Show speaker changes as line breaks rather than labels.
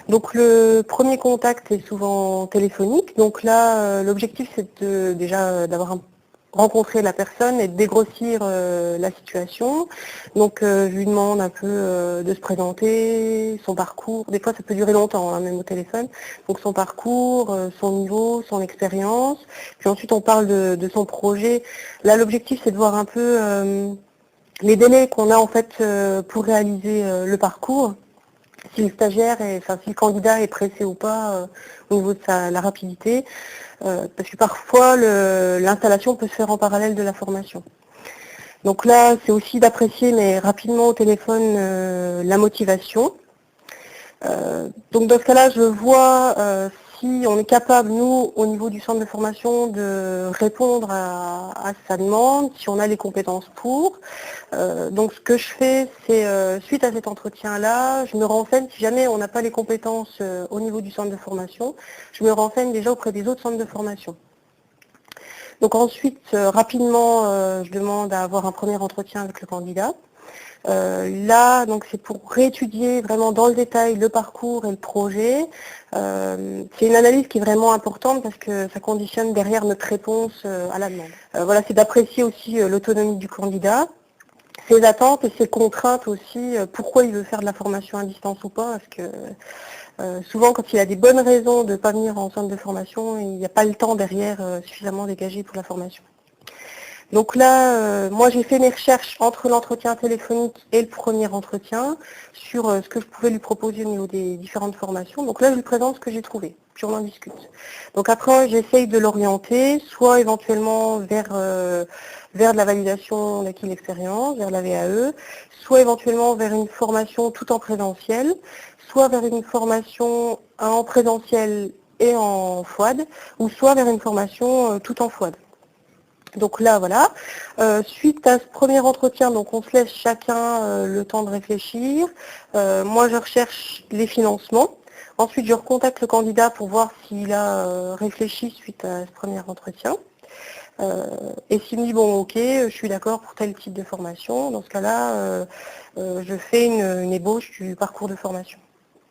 Donc le premier contact est souvent téléphonique. Donc là, l'objectif c'est déjà d'avoir rencontrer la personne et de dégrossir la situation. Donc je lui demande un peu de se présenter, son parcours. Des fois ça peut durer longtemps, hein, même au téléphone. Donc son parcours, son niveau, son expérience. Puis ensuite on parle de son projet. Là l'objectif c'est de voir un peu les délais qu'on a en fait pour réaliser le parcours. Si le stagiaire si le candidat est pressé ou pas au niveau de la rapidité, parce que parfois l'installation peut se faire en parallèle de la formation. Donc là, c'est aussi d'apprécier, mais rapidement au téléphone, la motivation. Donc dans ce cas-là, je vois si on est capable, nous, au niveau du centre de formation, de répondre à sa demande, si on a les compétences pour. Donc ce que je fais, c'est suite à cet entretien-là, je me renseigne, si jamais on n'a pas les compétences au niveau du centre de formation, je me renseigne déjà auprès des autres centres de formation. Donc ensuite, rapidement, je demande à avoir un premier entretien avec le candidat. Là, donc c'est pour réétudier vraiment dans le détail le parcours et le projet. C'est une analyse qui est vraiment importante parce que ça conditionne derrière notre réponse à la demande. Voilà, c'est d'apprécier aussi l'autonomie du candidat, ses attentes et ses contraintes aussi, pourquoi il veut faire de la formation à distance ou pas, parce que souvent quand il a des bonnes raisons de ne pas venir en centre de formation, il n'y a pas le temps derrière suffisamment dégagé pour la formation. Donc là, moi j'ai fait mes recherches entre l'entretien téléphonique et le premier entretien sur ce que je pouvais lui proposer au niveau des différentes formations. Donc là, je lui présente ce que j'ai trouvé, puis on en discute. Donc après, j'essaye de l'orienter, soit éventuellement vers de la validation d'acquis d'expérience, vers la VAE, soit éventuellement vers une formation tout en présentiel, soit vers une formation en présentiel et en FOAD, ou soit vers une formation tout en FOAD. Donc là, voilà. Suite à ce premier entretien, donc on se laisse chacun le temps de réfléchir. Moi, je recherche les financements. Ensuite, je recontacte le candidat pour voir s'il a réfléchi suite à ce premier entretien. Et s'il me dit, bon, ok, je suis d'accord pour tel type de formation, dans ce cas-là, je fais une ébauche du parcours de formation.